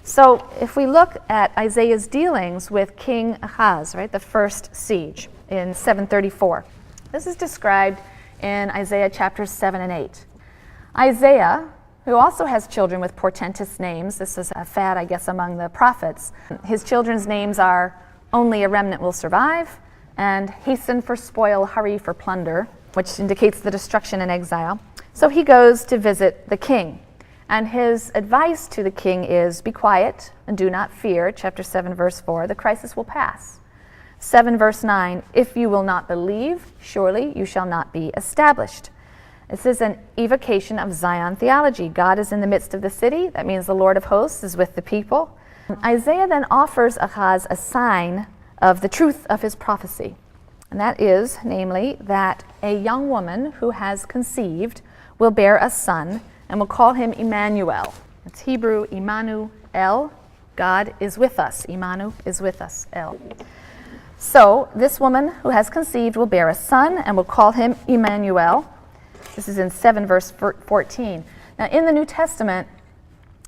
So if we look at Isaiah's dealings with King Ahaz, right, the first siege in 734, this is described in Isaiah chapters 7 and 8. Isaiah, who also has children with portentous names, this is a fad, I guess, among the prophets. His children's names are Only a Remnant Will Survive and Hasten for Spoil, Hurry for Plunder, which indicates the destruction and exile. So he goes to visit the king. And his advice to the king is, be quiet and do not fear, chapter 7, verse 4, the crisis will pass. 7, verse 9, if you will not believe, surely you shall not be established. This is an evocation of Zion theology. God is in the midst of the city. That means the Lord of hosts is with the people. Isaiah then offers Ahaz a sign of the truth of his prophecy. And that is, namely, that a young woman who has conceived will bear a son and will call him Immanuel. It's Hebrew, Immanuel. God is with us. Immanuel is with us. El. So this woman who has conceived will bear a son and will call him Immanuel. This is in 7 verse 14. Now in the New Testament,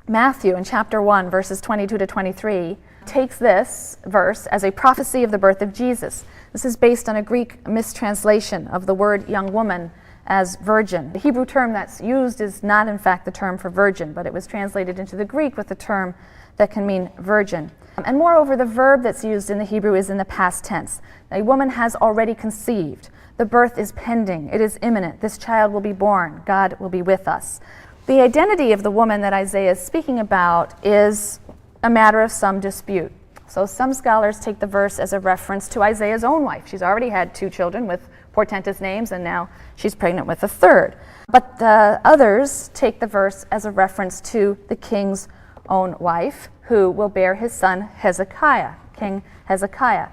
Matthew in chapter 1 verses 22 to 23 takes this verse as a prophecy of the birth of Jesus. This is based on a Greek mistranslation of the word young woman as virgin. The Hebrew term that's used is not in fact the term for virgin, but it was translated into the Greek with the term that can mean virgin. And moreover, the verb that's used in the Hebrew is in the past tense. A woman has already conceived. The birth is pending. It is imminent. This child will be born. God will be with us. The identity of the woman that Isaiah is speaking about is a matter of some dispute. So some scholars take the verse as a reference to Isaiah's own wife. She's already had 2 children with portentous names, and now she's pregnant with a 3rd. But the others take the verse as a reference to the king's own wife, who will bear his son Hezekiah, King Hezekiah.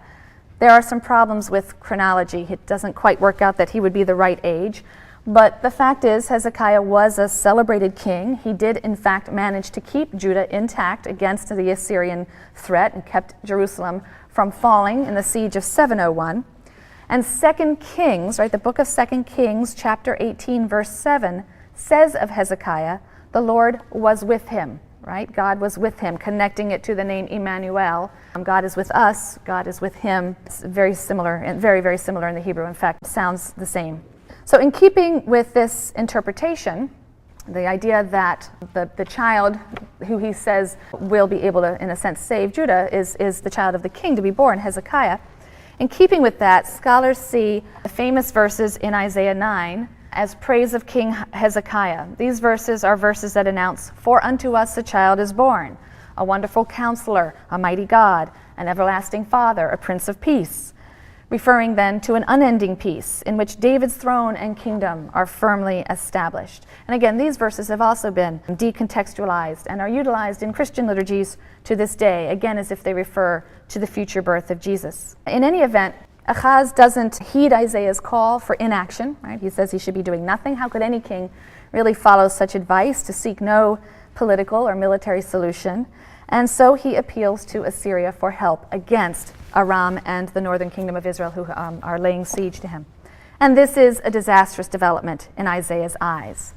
There are some problems with chronology. It doesn't quite work out that he would be the right age. But the fact is, Hezekiah was a celebrated king. He did, in fact, manage to keep Judah intact against the Assyrian threat and kept Jerusalem from falling in the siege of 701. And 2 Kings, right, the book of 2 Kings, chapter 18, verse 7, says of Hezekiah, the Lord was with him, right? God was with him, connecting it to the name Immanuel. God is with us, God is with him. It's very similar, and very, very similar in the Hebrew. In fact, sounds the same. So in keeping with this interpretation, the idea that the child who he says will be able to, in a sense, save Judah is the child of the king to be born, Hezekiah. In keeping with that, scholars see the famous verses in Isaiah 9 as praise of King Hezekiah. These verses are verses that announce, for unto us a child is born, a wonderful counselor, a mighty God, an everlasting Father, a Prince of Peace, referring then to an unending peace in which David's throne and kingdom are firmly established. And again, these verses have also been decontextualized and are utilized in Christian liturgies to this day, again as if they refer to the future birth of Jesus. In any event, Ahaz doesn't heed Isaiah's call for inaction, right? He says he should be doing nothing. How could any king really follow such advice to seek no political or military solution? And so he appeals to Assyria for help against Aram and the northern kingdom of Israel, who are laying siege to him. And this is a disastrous development in Isaiah's eyes.